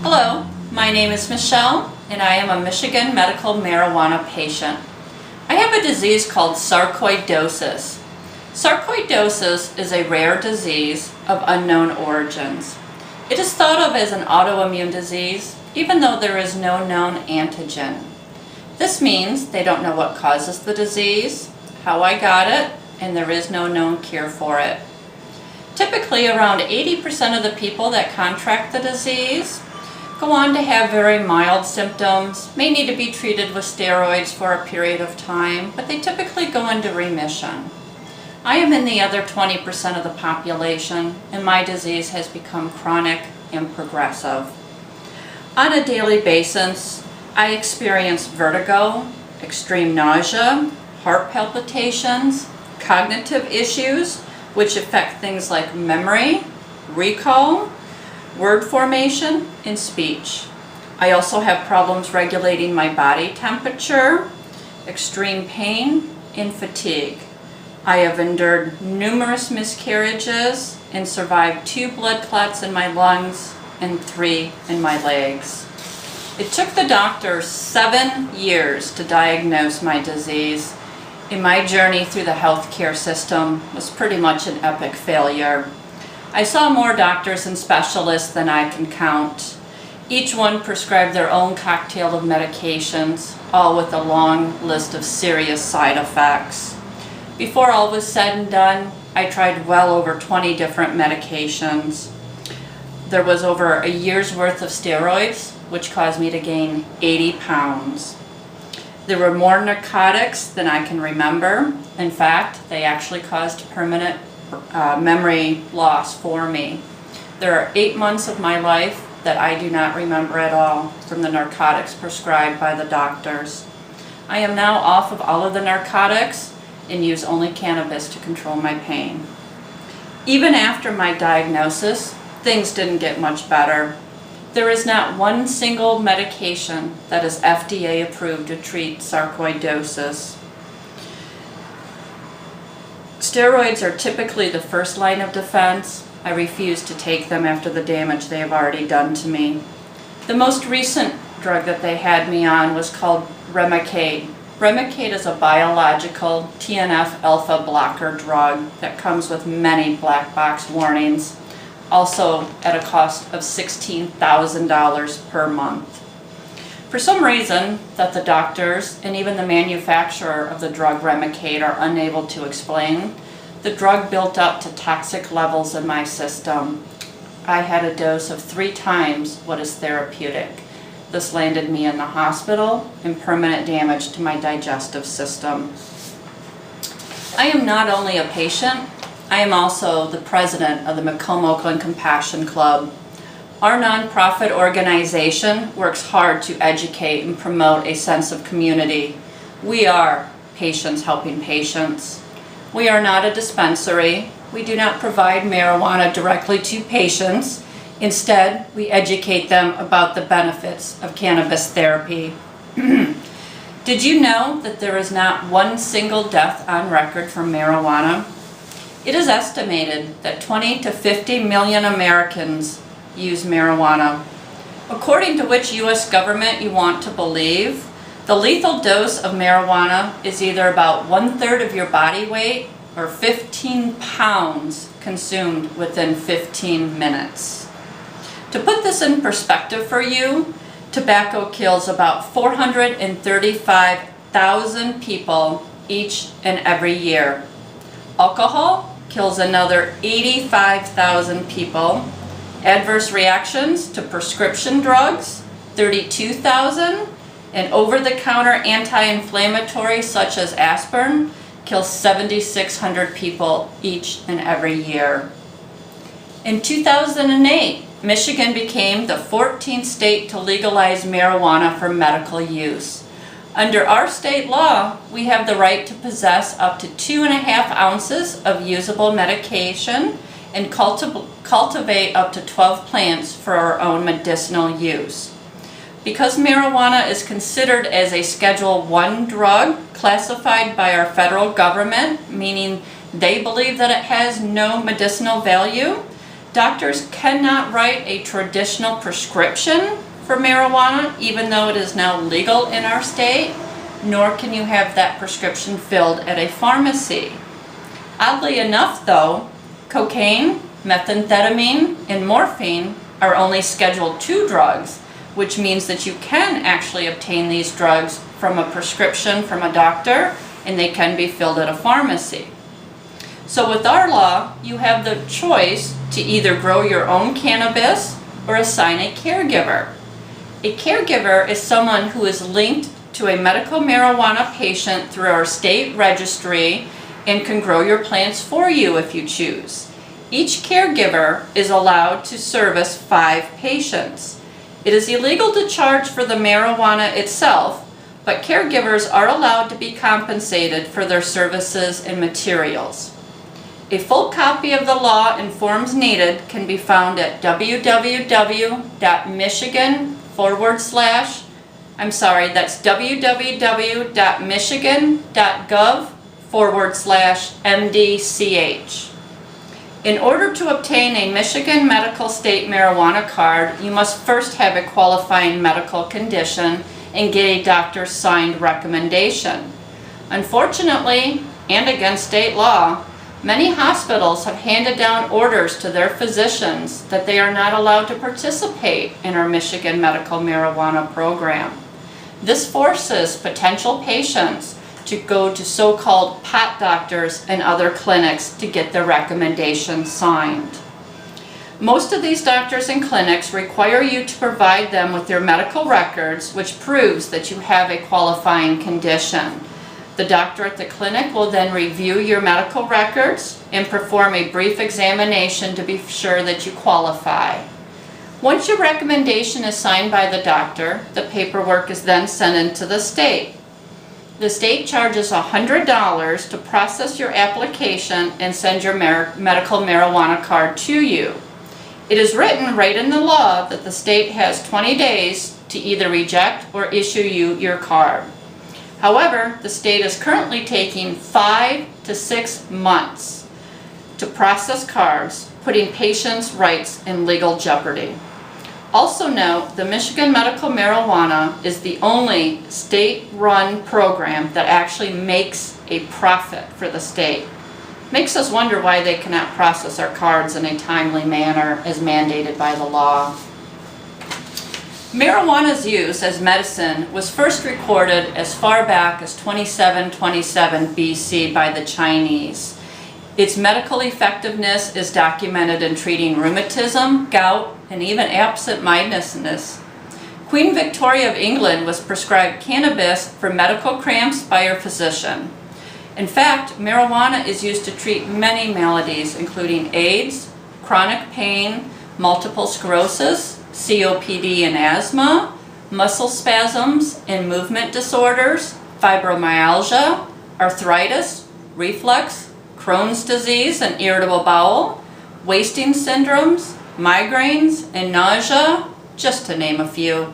Hello, my name is Michelle and I am a Michigan medical marijuana patient. I have a disease called sarcoidosis. Sarcoidosis is a rare disease of unknown origins. It is thought of as an autoimmune disease, even though there is no known antigen. This means they don't know what causes the disease, how I got it, and there is no known cure for it. Typically, around 80% of the people that contract the disease go on to have very mild symptoms, may need to be treated with steroids for a period of time, but they typically go into remission. I am in the other 20% of the population, and my disease has become chronic and progressive. On a daily basis, I experience vertigo, extreme nausea, heart palpitations, cognitive issues, which affect things like memory, recall, word formation, and speech. I also have problems regulating my body temperature, extreme pain, and fatigue. I have endured numerous miscarriages and survived 2 blood clots in my lungs and 3 in my legs. It took the doctor 7 years to diagnose my disease, and my journey through the healthcare system was pretty much an epic failure. I saw more doctors and specialists than I can count. Each one prescribed their own cocktail of medications, all with a long list of serious side effects. Before all was said and done, I tried well over 20 different medications. There was over a year's worth of steroids, which caused me to gain 80 pounds. There were more narcotics than I can remember. In fact, they actually caused permanent memory loss for me. There are 8 months of my life that I do not remember at all from the narcotics prescribed by the doctors. I am now off of all of the narcotics and use only cannabis to control my pain. Even after my diagnosis, things didn't get much better. There is not one single medication that is FDA approved to treat sarcoidosis. Steroids are typically the first line of defense. I refuse to take them after the damage they have already done to me. The most recent drug that they had me on was called Remicade. Remicade is a biological TNF-alpha blocker drug that comes with many black box warnings, also at a cost of $16,000 per month. For some reason that the doctors and even the manufacturer of the drug Remicade are unable to explain, the drug built up to toxic levels in my system. I had a dose of 3 times what is therapeutic. This landed me in the hospital and permanent damage to my digestive system. I am not only a patient, I am also the president of the Macomb Oakland Compassion Club. Our nonprofit organization works hard to educate and promote a sense of community. We are patients helping patients. We are not a dispensary. We do not provide marijuana directly to patients. Instead, we educate them about the benefits of cannabis therapy. Did you know that there is not one single death on record from marijuana? It is estimated that 20 to 50 million Americans use marijuana. According to which U.S. government you want to believe, the lethal dose of marijuana is either about 1/3 of your body weight or 15 pounds consumed within 15 minutes. To put this in perspective for you, tobacco kills about 435,000 people each and every year. Alcohol kills another 85,000 people. Adverse reactions to prescription drugs, 32,000, and over-the-counter anti-inflammatory such as aspirin kills 7,600 people each and every year. In 2008, Michigan became the 14th state to legalize marijuana for medical use. Under our state law, we have the right to possess up to 2.5 ounces of usable medication and cultivate up to 12 plants for our own medicinal use. Because marijuana is considered as a Schedule I drug classified by our federal government, meaning they believe that it has no medicinal value, Doctors cannot write a traditional prescription for marijuana, even though it is now legal in our state, nor can you have that prescription filled at a pharmacy. Oddly enough though, cocaine, methamphetamine, and morphine are only Schedule II drugs, which means that you can actually obtain these drugs from a prescription from a doctor, and they can be filled at a pharmacy. So with our law, you have the choice to either grow your own cannabis or assign a caregiver. A caregiver is someone who is linked to a medical marijuana patient through our state registry and can grow your plants for you if you choose. Each caregiver is allowed to service 5 patients. It is illegal to charge for the marijuana itself, but caregivers are allowed to be compensated for their services and materials. A full copy of the law and forms needed can be found at www.michigan.gov/MDCH. In order to obtain a Michigan Medical State Marijuana Card, you must first have a qualifying medical condition and get a doctor's signed recommendation. Unfortunately, and against state law, many hospitals have handed down orders to their physicians that they are not allowed to participate in our Michigan medical marijuana program. This forces potential patients to go to so-called pot doctors and other clinics to get their recommendations signed. Most of these doctors and clinics require you to provide them with your medical records, which proves that you have a qualifying condition. The doctor at the clinic will then review your medical records and perform a brief examination to be sure that you qualify. Once your recommendation is signed by the doctor, the paperwork is then sent into the state. The state charges $100 to process your application and send your medical marijuana card to you. It is written right in the law that the state has 20 days to either reject or issue you your card. However, the state is currently taking 5 to 6 months to process cards, putting patients' rights in legal jeopardy. Also note, the Michigan Medical Marijuana is the only state-run program that actually makes a profit for the state. Makes us wonder why they cannot process our cards in a timely manner as mandated by the law. Marijuana's use as medicine was first recorded as far back as 2727 BC by the Chinese. Its medical effectiveness is documented in treating rheumatism, gout, and even absent-mindedness. Queen Victoria of England was prescribed cannabis for medical cramps by her physician. In fact, marijuana is used to treat many maladies, including AIDS, chronic pain, multiple sclerosis, COPD and asthma, muscle spasms and movement disorders, fibromyalgia, arthritis, reflux, Crohn's disease and irritable bowel, wasting syndromes, migraines, and nausea, just to name a few.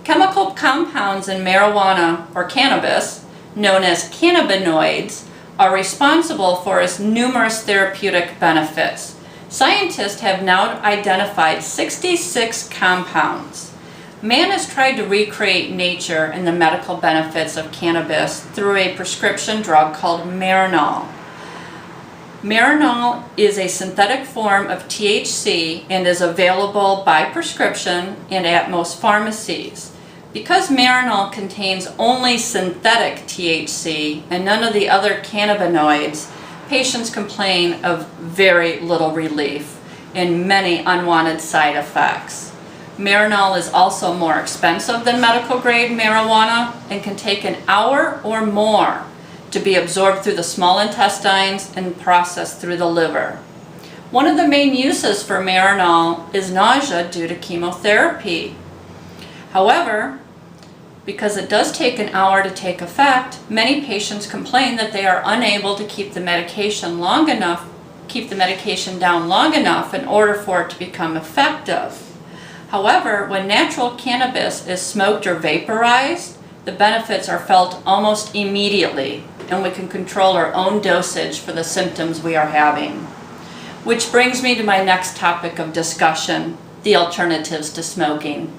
Chemical compounds in marijuana or cannabis, known as cannabinoids, are responsible for its numerous therapeutic benefits. Scientists have now identified 66 compounds. Man has tried to recreate nature and the medical benefits of cannabis through a prescription drug called Marinol. Marinol is a synthetic form of THC and is available by prescription and at most pharmacies. Because Marinol contains only synthetic THC and none of the other cannabinoids, patients complain of very little relief and many unwanted side effects. Marinol is also more expensive than medical grade marijuana and can take an hour or more to be absorbed through the small intestines and processed through the liver. One of the main uses for Marinol is nausea due to chemotherapy. However, because it does take an hour to take effect, many patients complain that they are unable to keep the medication down long enough in order for it to become effective. However, when natural cannabis is smoked or vaporized, the benefits are felt almost immediately, and we can control our own dosage for the symptoms we are having. Which brings me to my next topic of discussion, the alternatives to smoking.